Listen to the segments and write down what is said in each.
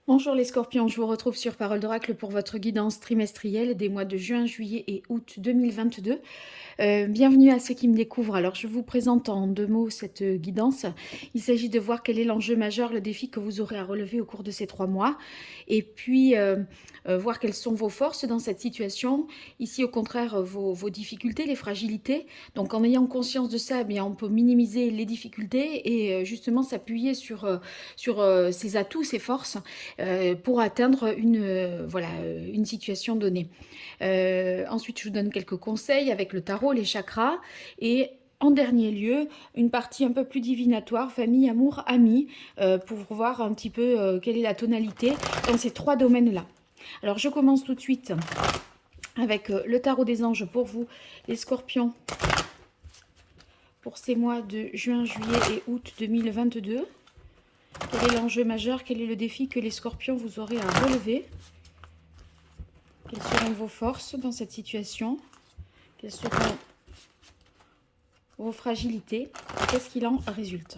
Bonjour les scorpions, je vous retrouve sur Parole d'Oracle pour votre guidance trimestrielle des mois de juin, juillet et août 2022. Bienvenue à ceux qui me découvrent. Alors je vous présente en deux mots cette guidance. Il s'agit de voir quel est l'enjeu majeur, le défi que vous aurez à relever au cours de ces 3 mois. Et puis voir quelles sont vos forces dans cette situation. Ici au contraire vos difficultés, les fragilités. Donc en ayant conscience de ça, eh bien, on peut minimiser les difficultés et justement s'appuyer sur ses atouts, ses forces pour atteindre une situation donnée. Ensuite, je vous donne quelques conseils avec le tarot, les chakras et en dernier lieu, une partie un peu plus divinatoire, famille, amour, amis, pour voir un petit peu quelle est la tonalité dans ces 3 domaines-là. Alors, je commence tout de suite avec le tarot des anges pour vous, les scorpions, pour ces mois de juin, juillet et août 2022. Quel est l'enjeu majeur? Quel est le défi que les scorpions vous aurez à relever? Quelles seront vos forces dans cette situation? Quelles seront vos fragilités? Qu'est-ce qu'il en résulte?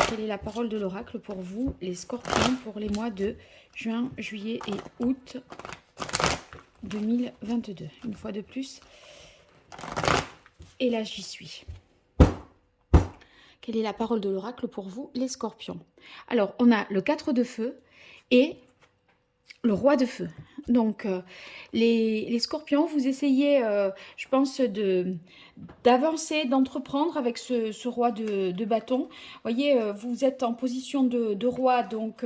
Quelle est la parole de l'oracle pour vous, les scorpions, pour les mois de juin, juillet et août 2022? Une fois de plus. Et là, j'y suis. Quelle est la parole de l'oracle pour vous, les scorpions? Alors, on a le 4 de feu et le roi de feu. Donc, les scorpions, vous essayez, je pense, d'avancer, d'entreprendre avec ce roi de bâton. Vous voyez, vous êtes en position de roi, donc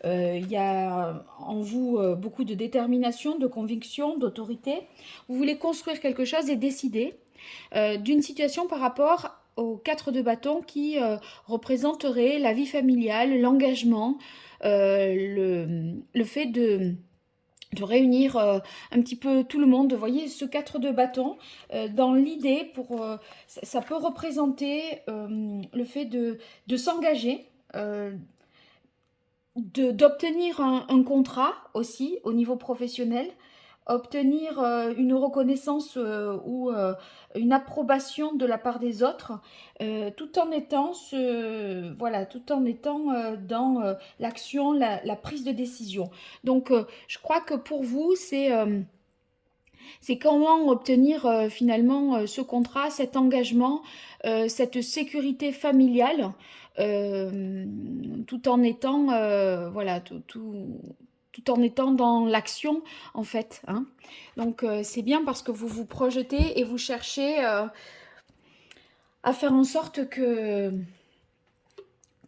il y a en vous beaucoup de détermination, de conviction, d'autorité. Vous voulez construire quelque chose et décider d'une situation par rapport aux 4 de bâton qui représenterait la vie familiale, l'engagement, le fait de réunir un petit peu tout le monde. Vous voyez, ce 4 de bâton, dans l'idée, ça peut représenter le fait de s'engager, d'obtenir un contrat aussi au niveau professionnel, obtenir une reconnaissance ou une approbation de la part des autres, tout en étant, dans l'action, la prise de décision. Donc, je crois que pour vous, c'est comment obtenir finalement ce contrat, cet engagement, cette sécurité familiale, tout en étant, tout en étant dans l'action en fait. Hein. Donc c'est bien parce que vous vous projetez et vous cherchez à faire en sorte que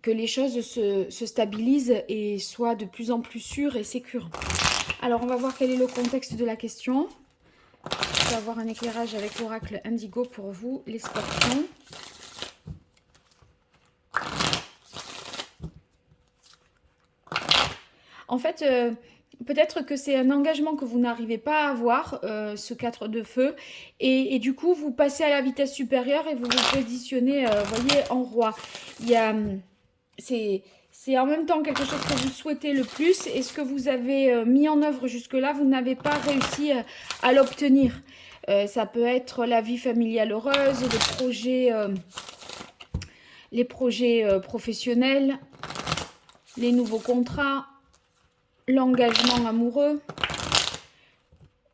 les choses se stabilisent et soient de plus en plus sûres et sécures. Alors on va voir quel est le contexte de la question. On va avoir un éclairage avec l'oracle Indigo pour vous, les scorpions. En fait, peut-être que c'est un engagement que vous n'arrivez pas à avoir, ce 4 de feu, et du coup, vous passez à la vitesse supérieure et vous vous positionnez, voyez, en roi. Il y a, c'est en même temps quelque chose que vous souhaitez le plus, et ce que vous avez mis en œuvre jusque-là, vous n'avez pas réussi à l'obtenir. Ça peut être la vie familiale heureuse, les projets professionnels, les nouveaux contrats, l'engagement amoureux.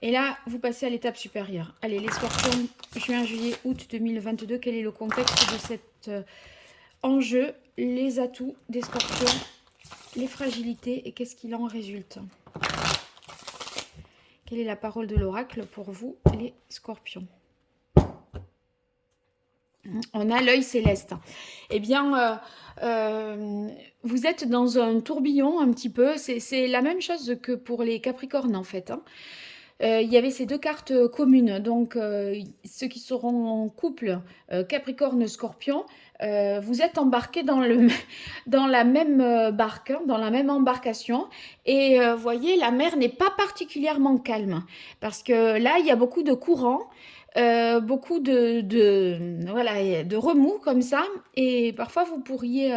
Et là, vous passez à l'étape supérieure. Allez, les scorpions, juin, juillet, août 2022, quel est le contexte de cet enjeu? Les atouts des scorpions, les fragilités et qu'est-ce qu'il en résulte? Quelle est la parole de l'oracle pour vous, les scorpions? On a l'œil céleste. Eh bien, vous êtes dans un tourbillon un petit peu. C'est la même chose que pour les Capricornes en fait. Hein. Il y avait ces 2 cartes communes. Donc, ceux qui seront en couple, Capricorne-Scorpion, vous êtes embarqués dans la même barque, hein, dans la même embarcation. Et voyez, la mer n'est pas particulièrement calme. Parce que là, il y a beaucoup de courants. Beaucoup de remous comme ça et parfois vous pourriez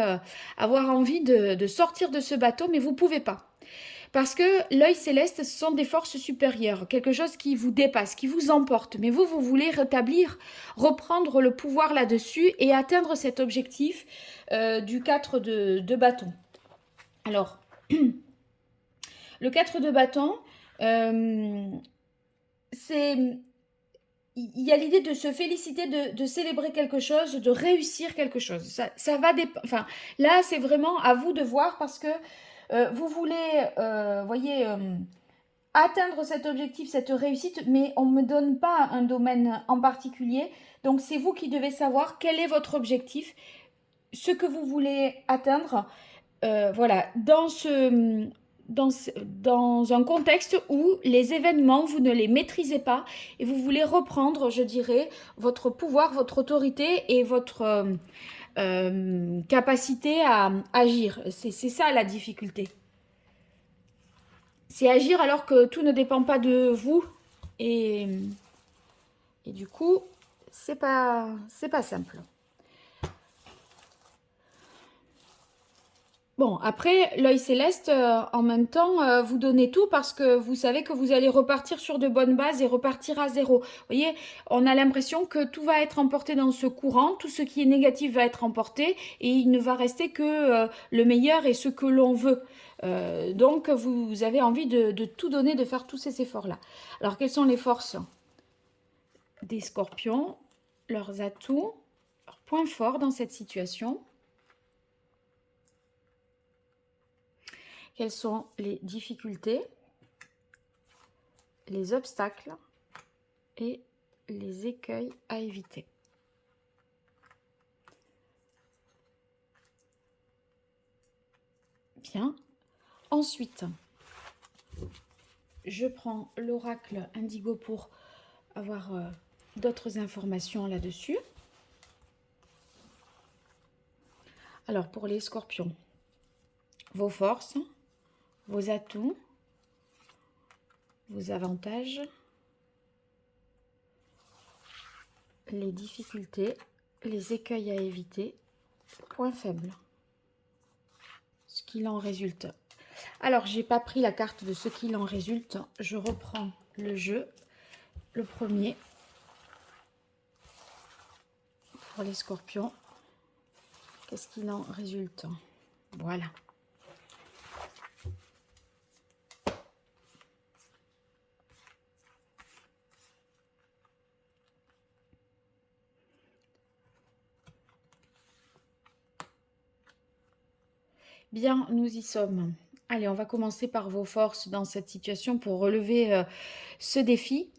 avoir envie de sortir de ce bateau mais vous ne pouvez pas parce que l'œil céleste ce sont des forces supérieures, quelque chose qui vous dépasse, qui vous emporte, mais vous voulez rétablir, reprendre le pouvoir là-dessus et atteindre cet objectif du 4 de bâton. Alors Le 4 de bâton, c'est... Il y a l'idée de se féliciter, de célébrer quelque chose, de réussir quelque chose. Ça va enfin, là, c'est vraiment à vous de voir parce que vous voulez, voyez, atteindre cet objectif, cette réussite, mais on ne me donne pas un domaine en particulier. Donc, c'est vous qui devez savoir quel est votre objectif, ce que vous voulez atteindre. Voilà, dans un contexte où les événements, vous ne les maîtrisez pas et vous voulez reprendre, je dirais, votre pouvoir, votre autorité et votre capacité à agir. C'est ça la difficulté. C'est agir alors que tout ne dépend pas de vous et, et du coup, c'est pas simple. Bon, après, l'œil céleste, en même temps, vous donnez tout parce que vous savez que vous allez repartir sur de bonnes bases et repartir à zéro. Vous voyez, on a l'impression que tout va être emporté dans ce courant, tout ce qui est négatif va être emporté et il ne va rester que le meilleur et ce que l'on veut. Donc, vous avez envie de tout donner, de faire tous ces efforts-là. Alors, quelles sont les forces des scorpions, leurs atouts, leurs points forts dans cette situation? Quelles sont les difficultés, les obstacles et les écueils à éviter? Bien. Ensuite, je prends l'oracle Indigo pour avoir d'autres informations là-dessus. Alors, pour les scorpions, vos forces, vos atouts, vos avantages, les difficultés, les écueils à éviter, points faibles. Ce qu'il en résulte. Alors, j'ai pas pris la carte de ce qu'il en résulte. Je reprends le jeu. Le premier. Pour les scorpions. Qu'est-ce qu'il en résulte? Voilà. Bien, nous y sommes. Allez, on va commencer par vos forces dans cette situation pour relever ce défi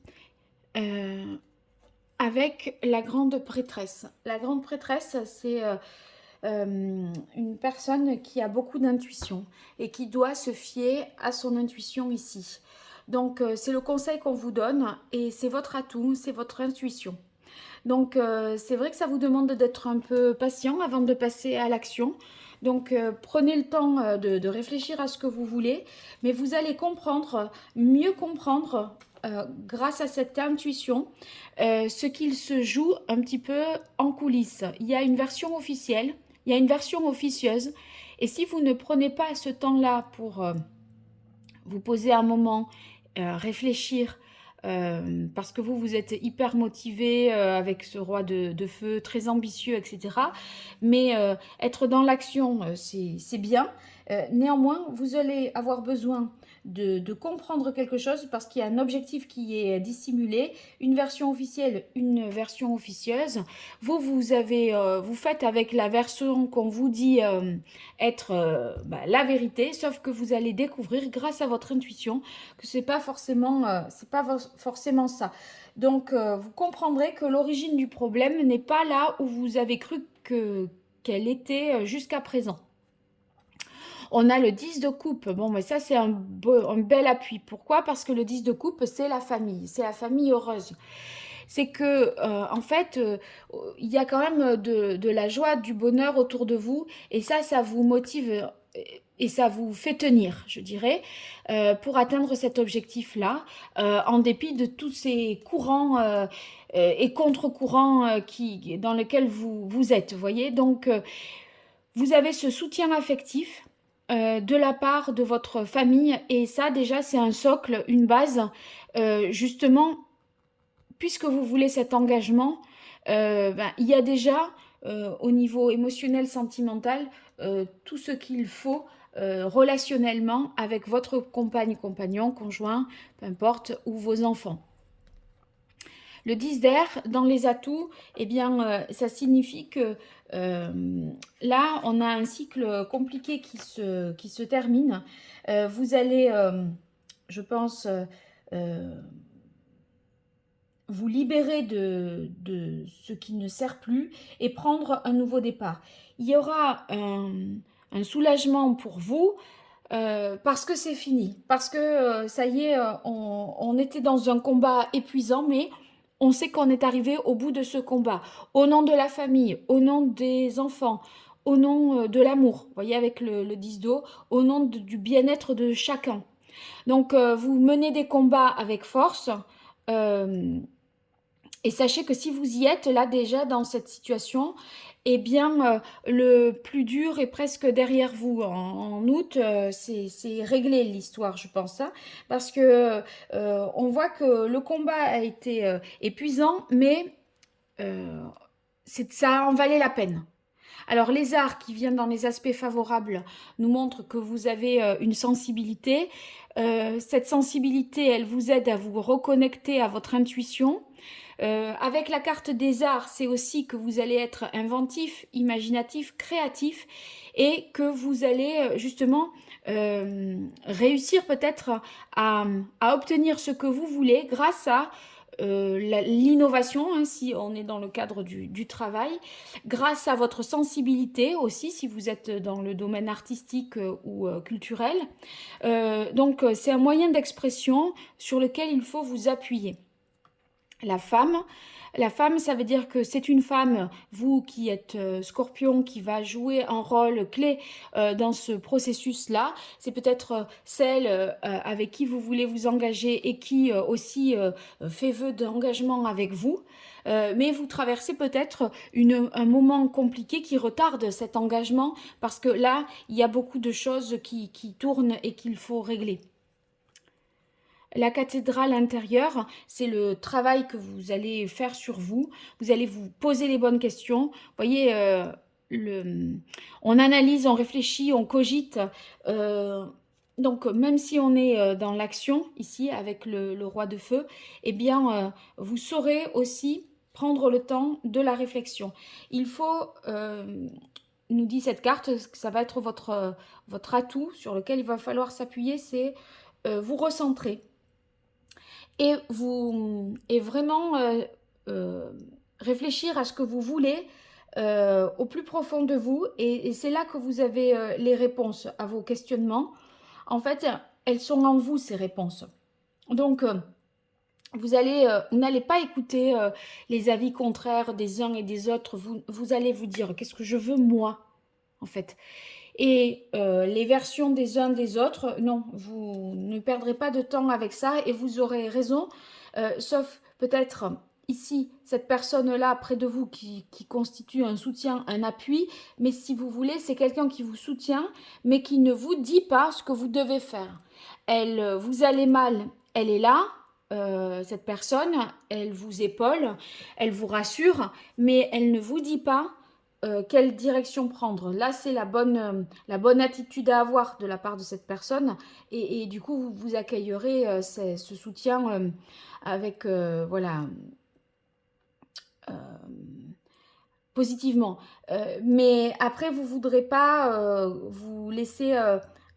avec la grande prêtresse. La grande prêtresse, c'est une personne qui a beaucoup d'intuition et qui doit se fier à son intuition ici. Donc, c'est le conseil qu'on vous donne et c'est votre atout, c'est votre intuition. Donc, c'est vrai que ça vous demande d'être un peu patient avant de passer à l'action. Donc, prenez le temps de réfléchir à ce que vous voulez, mais vous allez comprendre, mieux comprendre, grâce à cette intuition, ce qu'il se joue un petit peu en coulisses. Il y a une version officielle, il y a une version officieuse, et si vous ne prenez pas ce temps-là pour vous poser un moment, réfléchir, parce que vous êtes hyper motivé avec ce roi de feu, très ambitieux, etc. Mais être dans l'action, c'est bien. Néanmoins, vous allez avoir besoin de comprendre quelque chose parce qu'il y a un objectif qui est dissimulé, une version officielle, une version officieuse. Vous faites avec la version qu'on vous dit être la vérité, sauf que vous allez découvrir grâce à votre intuition que c'est pas forcément ça. Donc vous comprendrez que l'origine du problème n'est pas là où vous avez cru qu'elle était jusqu'à présent. On a le 10 de coupe. Bon, mais ça, c'est un bel appui. Pourquoi? Parce que le 10 de coupe, c'est la famille. C'est la famille heureuse. C'est que, en fait, il y a quand même de la joie, du bonheur autour de vous. Et ça vous motive et ça vous fait tenir, je dirais, pour atteindre cet objectif-là, en dépit de tous ces courants et contre-courants dans lesquels vous êtes. Vous voyez? Donc, vous avez ce soutien affectif de la part de votre famille et ça déjà c'est un socle, une base justement puisque vous voulez cet engagement il y a déjà au niveau émotionnel, sentimental tout ce qu'il faut relationnellement avec votre compagne, compagnon, conjoint, peu importe, ou vos enfants. Le 10 d'air, dans les atouts, eh bien, ça signifie que là, on a un cycle compliqué qui se termine. Vous allez, je pense, vous libérer de ce qui ne sert plus et prendre un nouveau départ. Il y aura un soulagement pour vous parce que c'est fini, parce que ça y est, on était dans un combat épuisant, mais on sait qu'on est arrivé au bout de ce combat, au nom de la famille, au nom des enfants, au nom de l'amour, vous voyez avec le 10 d'eau, au nom du bien-être de chacun. Donc vous menez des combats avec force, euh, et sachez que si vous y êtes là déjà dans cette situation, eh bien le plus dur est presque derrière vous. En août, c'est réglé l'histoire, je pense, hein, parce que on voit que le combat a été épuisant, mais euh, ça en valait la peine. Alors les arts qui viennent dans les aspects favorables nous montrent que vous avez une sensibilité. Cette sensibilité, elle vous aide à vous reconnecter à votre intuition. Avec la carte des arts, c'est aussi que vous allez être inventif, imaginatif, créatif et que vous allez justement réussir peut-être à obtenir ce que vous voulez grâce à l'innovation, hein, si on est dans le cadre du travail, grâce à votre sensibilité aussi, si vous êtes dans le domaine artistique ou culturel. Donc, c'est un moyen d'expression sur lequel il faut vous appuyer. La femme, ça veut dire que c'est une femme, vous qui êtes scorpion, qui va jouer un rôle clé dans ce processus-là. C'est peut-être celle avec qui vous voulez vous engager et qui aussi fait vœu d'engagement avec vous. Mais vous traversez peut-être un moment compliqué qui retarde cet engagement parce que là, il y a beaucoup de choses qui tournent et qu'il faut régler. La cathédrale intérieure, c'est le travail que vous allez faire sur vous. Vous allez vous poser les bonnes questions. Vous voyez, on analyse, on réfléchit, on cogite. Donc, même si on est dans l'action, ici, avec le roi de feu, eh bien, vous saurez aussi prendre le temps de la réflexion. Il faut, nous dit cette carte, que ça va être votre atout sur lequel il va falloir s'appuyer, c'est vous recentrer et vraiment réfléchir à ce que vous voulez au plus profond de vous et c'est là que vous avez les réponses à vos questionnements. En fait, elles sont en vous, ces réponses. Donc, vous n'allez pas écouter les avis contraires des uns et des autres. Vous allez vous dire, qu'est-ce que je veux moi, en fait. Et les versions des uns des autres, non, vous ne perdrez pas de temps avec ça et vous aurez raison, sauf peut-être ici, cette personne-là près de vous qui constitue un soutien, un appui, mais si vous voulez, c'est quelqu'un qui vous soutient, mais qui ne vous dit pas ce que vous devez faire. Vous allez mal, elle est là, cette personne, elle vous épaule, elle vous rassure, mais elle ne vous dit pas quelle direction prendre. Là, c'est la bonne attitude à avoir de la part de cette personne et du coup, vous accueillerez ce soutien avec, voilà, positivement. Mais après, vous ne voudrez pas vous laisser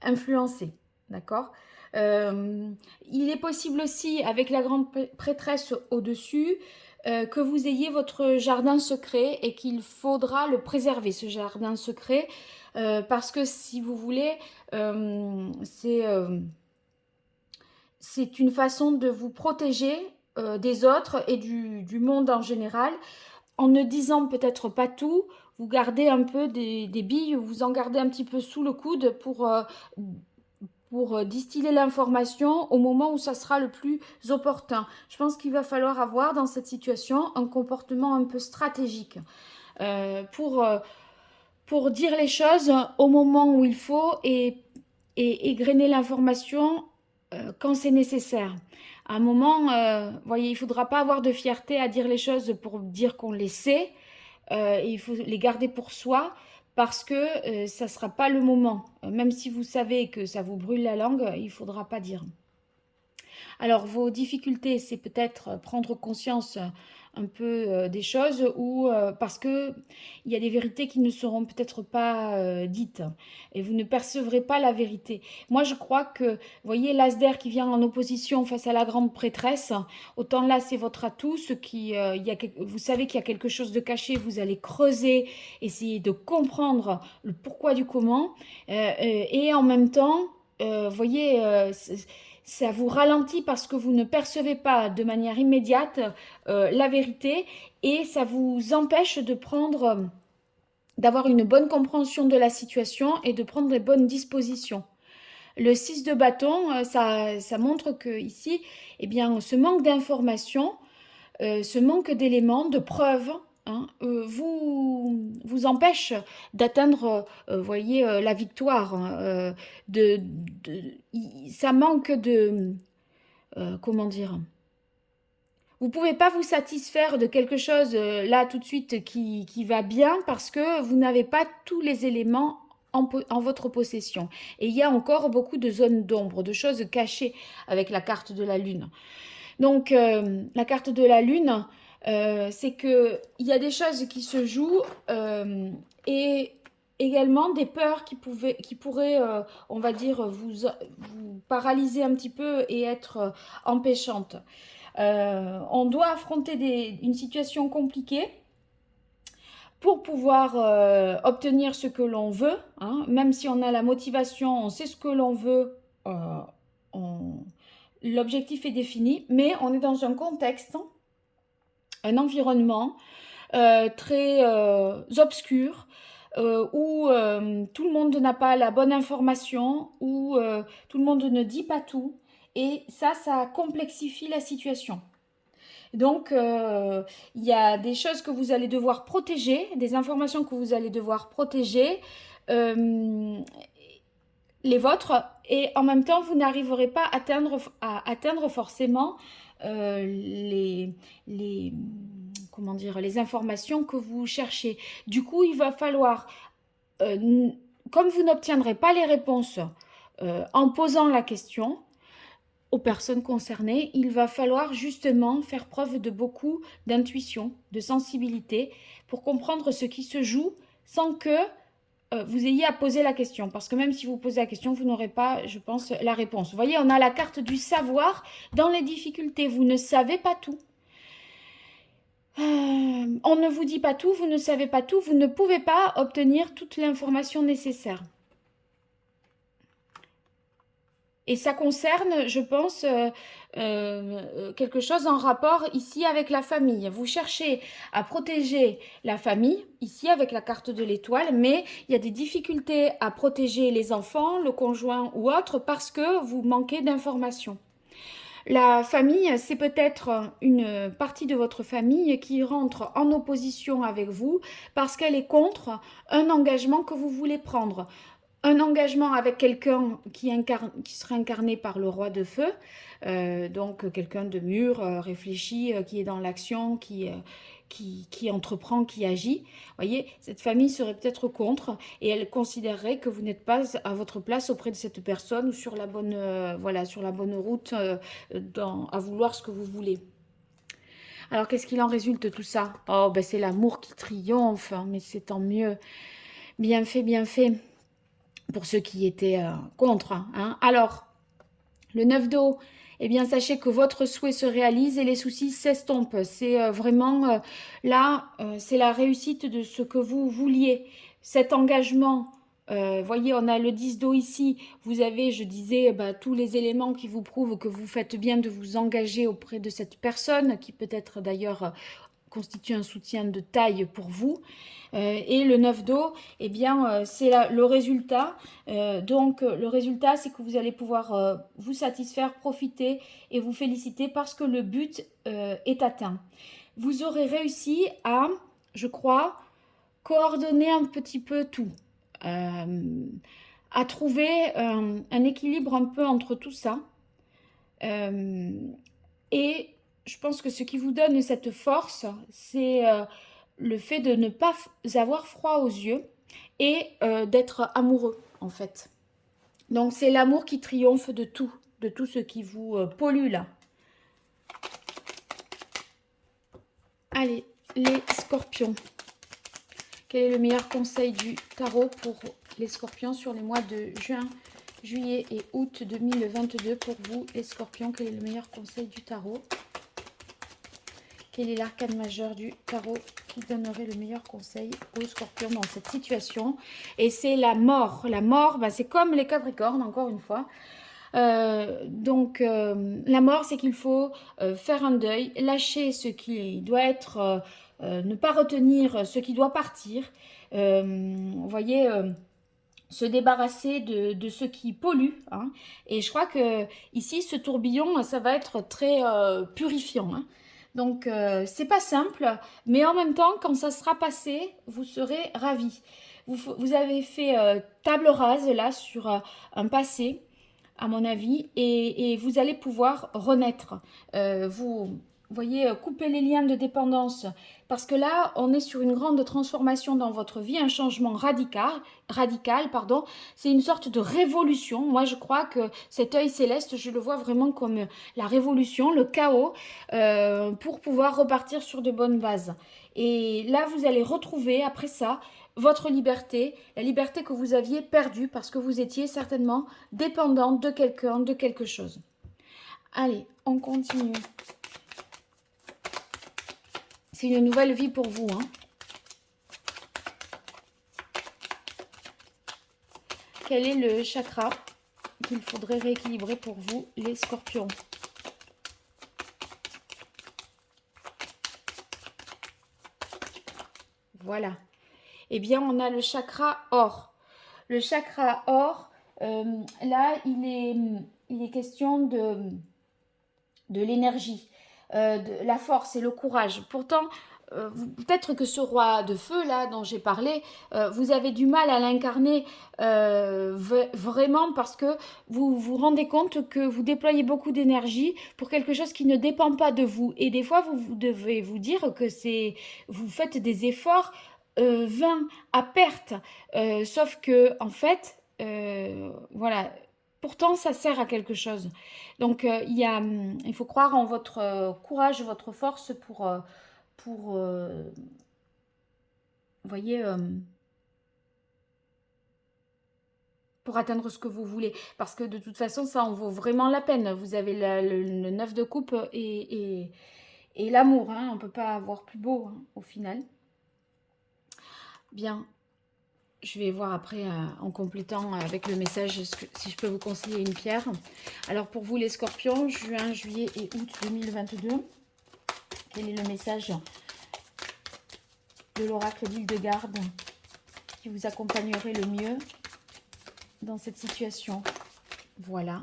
influencer, d'accord. Il est possible aussi, avec la grande prêtresse au-dessus, que vous ayez votre jardin secret et qu'il faudra le préserver, ce jardin secret, parce que si vous voulez, c'est une façon de vous protéger des autres et du monde en général. En ne disant peut-être pas tout, vous gardez un peu des billes, vous en gardez un petit peu sous le coude pour distiller l'information au moment où ça sera le plus opportun. Je pense qu'il va falloir avoir dans cette situation un comportement un peu stratégique pour dire les choses au moment où il faut et égrener l'information quand c'est nécessaire. À un moment, voyez, il ne faudra pas avoir de fierté à dire les choses pour dire qu'on les sait. Il faut les garder pour soi parce que ça ne sera pas le moment. Même si vous savez que ça vous brûle la langue, il ne faudra pas dire. Alors, vos difficultés, c'est peut-être prendre conscience un peu des choses ou parce que il y a des vérités qui ne seront peut-être pas dites et vous ne percevrez pas la vérité. Moi, je crois que, vous voyez, l'Asder qui vient en opposition face à la grande prêtresse, autant là, c'est votre atout. Vous savez qu'il y a quelque chose de caché, vous allez creuser, essayer de comprendre le pourquoi du comment et en même temps, vous voyez, ça vous ralentit parce que vous ne percevez pas de manière immédiate la vérité et ça vous empêche de prendre, d'avoir une bonne compréhension de la situation et de prendre les bonnes dispositions. Le 6 de bâton, ça montre que ici, eh bien, ce manque d'informations, ce manque d'éléments, de preuves, hein, vous empêche d'atteindre, voyez, la victoire. Hein, ça manque de, comment dire, vous pouvez pas vous satisfaire de quelque chose là tout de suite qui va bien parce que vous n'avez pas tous les éléments en votre possession. Et il y a encore beaucoup de zones d'ombre, de choses cachées avec la carte de la Lune. Donc, la carte de la Lune, c'est qu'il y a des choses qui se jouent et également des peurs qui pourraient, on va dire, vous paralyser un petit peu et être empêchantes. On doit affronter une situation compliquée pour pouvoir obtenir ce que l'on veut, hein. Même si on a la motivation, on sait ce que l'on veut, l'objectif est défini, mais on est dans un contexte, un environnement très obscur, où tout le monde n'a pas la bonne information, où tout le monde ne dit pas tout, et ça complexifie la situation. Donc, il y a des choses que vous allez devoir protéger, des informations que vous allez devoir protéger, les vôtres, et en même temps, vous n'arriverez pas à atteindre forcément comment dire, les informations que vous cherchez. Du coup, il va falloir, comme vous n'obtiendrez pas les réponses en posant la question aux personnes concernées, il va falloir justement faire preuve de beaucoup d'intuition, de sensibilité pour comprendre ce qui se joue sans que vous ayez à poser la question. Parce que même si vous posez la question, vous n'aurez pas, je pense, la réponse. Vous voyez, on a la carte du savoir dans les difficultés. Vous ne savez pas tout. On ne vous dit pas tout, vous ne savez pas tout, vous ne pouvez pas obtenir toute l'information nécessaire. Et ça concerne, je pense, quelque chose en rapport ici avec la famille. Vous cherchez à protéger la famille, ici avec la carte de l'étoile, mais il y a des difficultés à protéger les enfants, le conjoint ou autre parce que vous manquez d'informations. La famille, c'est peut-être une partie de votre famille qui rentre en opposition avec vous parce qu'elle est contre un engagement que vous voulez prendre. Un engagement avec quelqu'un qui serait incarné par le roi de feu, donc quelqu'un de mûr, réfléchi, qui est dans l'action, qui entreprend, qui agit. Vous voyez, cette famille serait peut-être contre et elle considérerait que vous n'êtes pas à votre place auprès de cette personne ou sur la bonne, voilà, sur la bonne route à vouloir ce que vous voulez. Alors, qu'est-ce qu'il en résulte de tout ça? Oh, ben c'est l'amour qui triomphe, hein, mais c'est tant mieux. Bien fait, bien fait. Pour ceux qui étaient contre. Hein. Alors, le 9 d'eau, eh bien, sachez que votre souhait se réalise et les soucis s'estompent. C'est vraiment, là, c'est la réussite de ce que vous vouliez. Cet engagement, voyez, on a le 10 d'eau ici. Vous avez, je disais, tous les éléments qui vous prouvent que vous faites bien de vous engager auprès de cette personne, qui peut-être d'ailleurs constitue un soutien de taille pour vous. Et le 9 d'eau, eh bien, c'est le résultat. Donc, le résultat, c'est que vous allez pouvoir vous satisfaire, profiter et vous féliciter parce que le but est atteint. Vous aurez réussi à, je crois, coordonner un petit peu tout. À trouver un équilibre un peu entre tout ça. Et je pense que ce qui vous donne cette force, c'est le fait de ne pas avoir froid aux yeux, et d'être amoureux, en fait. Donc, c'est l'amour qui triomphe de tout ce qui vous pollue, là. Allez, les scorpions. Quel est le meilleur conseil du tarot pour les scorpions sur les mois de juin, juillet et août 2022 pour vous, les scorpions? Quel est le meilleur conseil du tarot? Quel est l'arcane majeur du tarot qui donnerait le meilleur conseil aux scorpions dans cette situation? Et c'est la mort. La mort, ben, c'est comme les capricornes, encore une fois. La mort, c'est qu'il faut faire un deuil, lâcher ce qui doit être, ne pas retenir ce qui doit partir. Vous voyez, se débarrasser de ce qui pollue. Hein. Et je crois que ici, ce tourbillon, ça va être très purifiant. Hein. Donc, c'est pas simple, mais en même temps, quand ça sera passé, vous serez ravis. Vous avez fait table rase là sur un passé, à mon avis, et vous allez pouvoir renaître. Vous voyez, couper les liens de dépendance, parce que là, on est sur une grande transformation dans votre vie, un changement radical, pardon. C'est une sorte de révolution. Moi, je crois que cet œil céleste, je le vois vraiment comme la révolution, le chaos, pour pouvoir repartir sur de bonnes bases. Et là, vous allez retrouver, après ça, votre liberté, la liberté que vous aviez perdue parce que vous étiez certainement dépendante de quelqu'un, de quelque chose. Allez, on continue. C'est une nouvelle vie pour vous. Hein. Quel est le chakra qu'il faudrait rééquilibrer pour vous, les scorpions? Voilà. Eh bien, on a le chakra or. Le chakra or, là, il est question de l'énergie, de la force et le courage. Pourtant, peut-être que ce roi de feu, là, dont j'ai parlé, vous avez du mal à l'incarner vraiment parce que vous vous rendez compte que vous déployez beaucoup d'énergie pour quelque chose qui ne dépend pas de vous. Et des fois, vous devez vous dire que vous faites des efforts vains, à perte. Sauf que, en fait, voilà, pourtant, ça sert à quelque chose. Donc, il faut croire en votre courage, votre force vous voyez, pour atteindre ce que vous voulez. Parce que de toute façon, ça en vaut vraiment la peine. Vous avez le 9 de coupe et l'amour. Hein. On ne peut pas avoir plus beau hein, au final. Bien. Je vais voir après, en complétant avec le message, si je peux vous conseiller une pierre. Alors, pour vous, les scorpions, juin, juillet et août 2022, quel est le message de l'oracle d'Hildegarde qui vous accompagnerait le mieux dans cette situation? Voilà.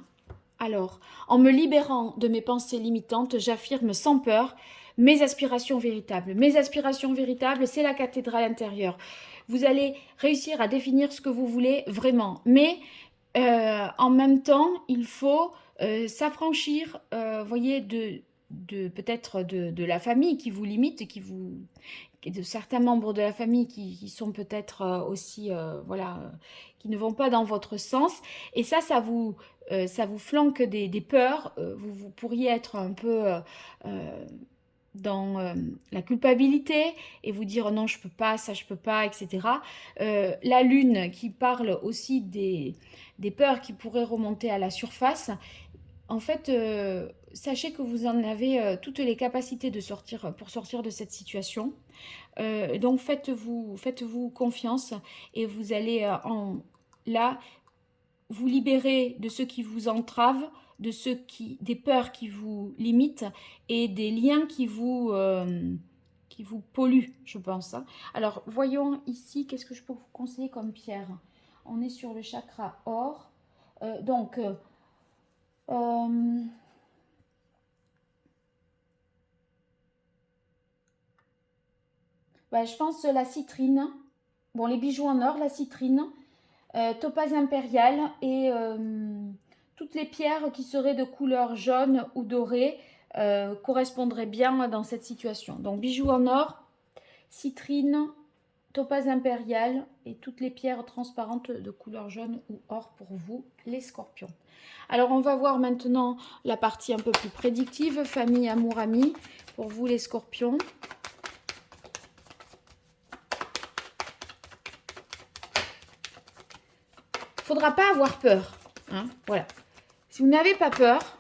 Alors, en me libérant de mes pensées limitantes, j'affirme sans peur mes aspirations véritables. Mes aspirations véritables, c'est la cathédrale intérieure. Vous allez réussir à définir ce que vous voulez vraiment. Mais en même temps, il faut s'affranchir, voyez, peut-être de la famille qui vous limite, de certains membres de la famille qui sont peut-être aussi, voilà, qui ne vont pas dans votre sens. Et ça vous flanque des peurs. Vous pourriez être un peu dans la culpabilité et vous dire non, je peux pas, ça je peux pas, etc. La lune qui parle aussi des peurs qui pourraient remonter à la surface. En fait, sachez que vous en avez toutes les capacités pour sortir de cette situation. Donc faites-vous confiance et vous allez là vous libérer de ce qui vous entrave, des peurs qui vous limitent et des liens qui vous polluent, je pense. Hein. Alors, voyons ici, qu'est-ce que je peux vous conseiller comme pierre? On est sur le chakra or. Je pense la citrine. Bon, les bijoux en or, la citrine, topaze impérial et toutes les pierres qui seraient de couleur jaune ou dorée correspondraient bien dans cette situation. Donc, bijoux en or, citrine, Topaz impérial et toutes les pierres transparentes de couleur jaune ou or pour vous, les scorpions. Alors, on va voir maintenant la partie un peu plus prédictive, famille, amour, amis, pour vous, les scorpions. Il ne faudra pas avoir peur. Hein, voilà. Si vous n'avez pas peur,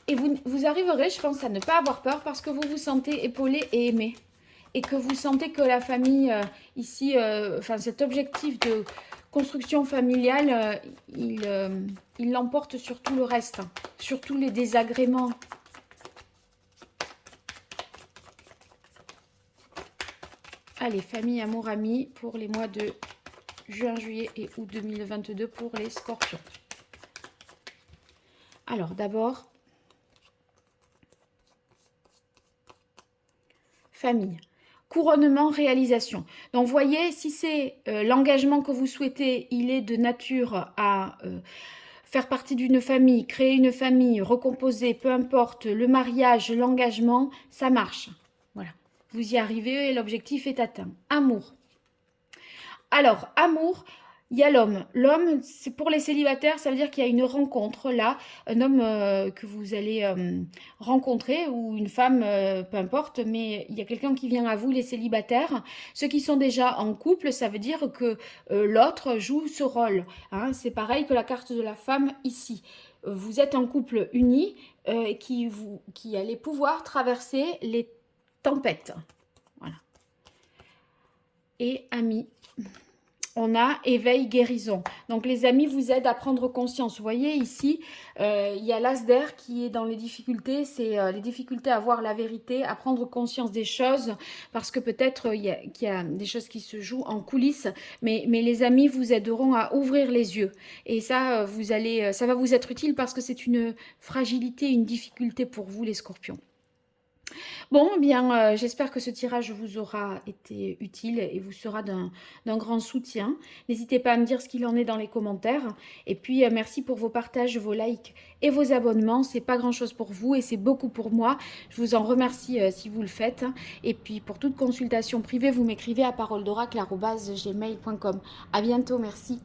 et vous arriverez, je pense, à ne pas avoir peur parce que vous vous sentez épaulé et aimé. Et que vous sentez que la famille, ici, enfin cet objectif de construction familiale, il l'emporte sur tout le reste, hein, sur tous les désagréments. Allez, famille, amour, amis, pour les mois de juin, juillet et août 2022 pour les scorpions. Alors, d'abord, famille. Couronnement, réalisation. Donc, voyez, si c'est l'engagement que vous souhaitez, il est de nature à faire partie d'une famille, créer une famille, recomposer, peu importe, le mariage, l'engagement, ça marche. Voilà. Vous y arrivez et l'objectif est atteint. Amour. Alors, amour, il y a l'homme. L'homme, c'est pour les célibataires, ça veut dire qu'il y a une rencontre là, un homme que vous allez rencontrer ou une femme, peu importe, mais il y a quelqu'un qui vient à vous, les célibataires. Ceux qui sont déjà en couple, ça veut dire que l'autre joue ce rôle. Hein. C'est pareil que la carte de la femme ici. Vous êtes un couple uni qui allez pouvoir traverser les tempêtes. Voilà. Et amis. On a éveil, guérison. Donc les amis vous aident à prendre conscience. Vous voyez ici, il y a l'as d'air qui est dans les difficultés. C'est les difficultés à voir la vérité, à prendre conscience des choses. Parce que peut-être qu'il y a des choses qui se jouent en coulisses. Mais les amis vous aideront à ouvrir les yeux. Et ça, ça va vous être utile parce que c'est une fragilité, une difficulté pour vous les scorpions. Bon, eh bien, j'espère que ce tirage vous aura été utile et vous sera d'un grand soutien. N'hésitez pas à me dire ce qu'il en est dans les commentaires. Et puis, merci pour vos partages, vos likes et vos abonnements. C'est pas grand-chose pour vous et c'est beaucoup pour moi. Je vous en remercie si vous le faites. Et puis, pour toute consultation privée, vous m'écrivez à paroledoracle@gmail.com. À bientôt, merci.